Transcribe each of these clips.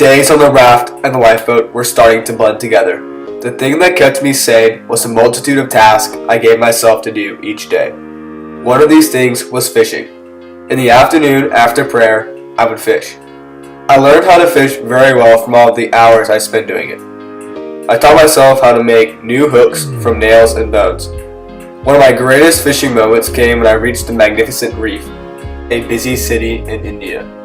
days on the raft and the lifeboat were starting to blend together. The thing that kept me sane was the multitude of tasks I gave myself to do each day. One of these things was fishing. In the afternoon, after prayer, I would fish. I learned how to fish very well from all the hours I spent doing it. I taught myself how to make new hooks from nails and bones. One of my greatest fishing moments came when I reached the magnificent reef, a busy city in India.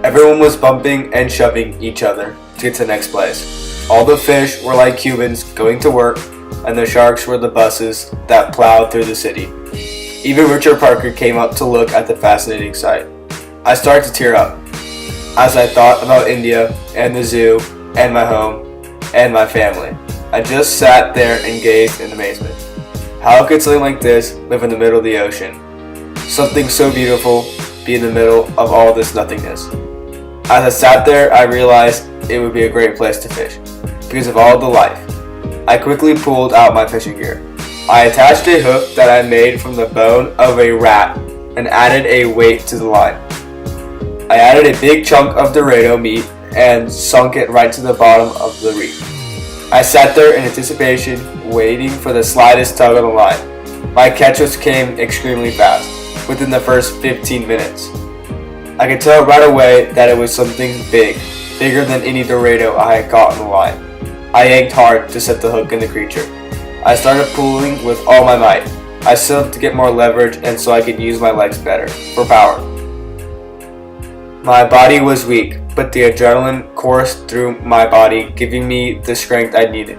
Everyone was bumping and shoving each other to get to the next place. All the fish were like Cubans going to work, and the sharks were the buses that plowed through the city. Even Richard Parker came up to look at the fascinating sight. I started to tear up as I thought about India and the zoo and my home and my family. I just sat there and gazed in amazement. How could something like this live in the middle of the ocean? Something so beautiful be in the middle of all this nothingness. As I sat there, I realized it would be a great place to fish because of all the life. I quickly pulled out my fishing gear. I attached a hook that I made from the bone of a rat and added a weight to the line. I added a big chunk of Dorado meat and sunk it right to the bottom of the reef. I sat there in anticipation, waiting for the slightest tug on the line. My catch came extremely fast, within the first 15 minutes. I could tell right away that it was something big, bigger than any Dorado I had caught on the line. I yanked hard to set the hook in the creature. I started pulling with all my might. I stood to get more leverage and so I could use my legs better, for power. My body was weak, but the adrenaline coursed through my body, giving me the strength I needed.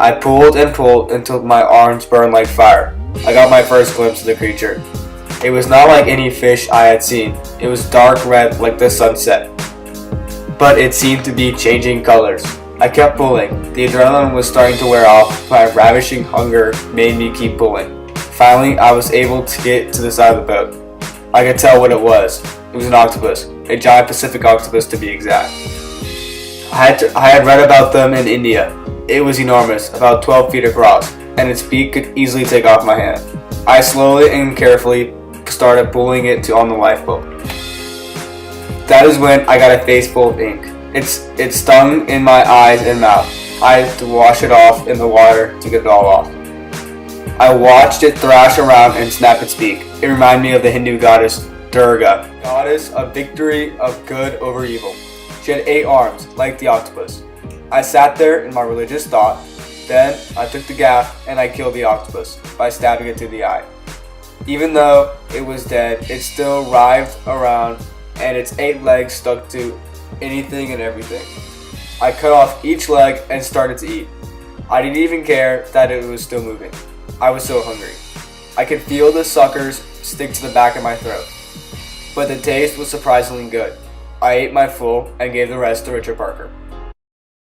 I pulled and pulled until my arms burned like fire. I got my first glimpse of the creature. It was not like any fish I had seen. It was dark red like the sunset, but it seemed to be changing colors. I kept pulling. The adrenaline was starting to wear off. My ravishing hunger made me keep pulling. Finally, I was able to get to the side of the boat. I could tell what it was. It was an octopus, a giant Pacific octopus to be exact. I had read about them in India. It was enormous, about 12 feet across, and its beak could easily take off my hand. I slowly and carefully started pulling it on the lifeboat. That is when I got a face full of ink. It stung in my eyes and mouth. I had to wash it off in the water to get it all off. I watched it thrash around and snap its beak. It reminded me of the Hindu goddess Durga, goddess of victory of good over evil. She had 8 arms, like the octopus. I sat there in my religious thought. Then I took the gaff and I killed the octopus by stabbing it through the eye. Even though it was dead, it still writhed around and its 8 legs stuck to anything and everything. I cut off each leg and started to eat. I didn't even care that it was still moving. I was so hungry. I could feel the suckers stick to the back of my throat. But the taste was surprisingly good. I ate my full and gave the rest to Richard Parker.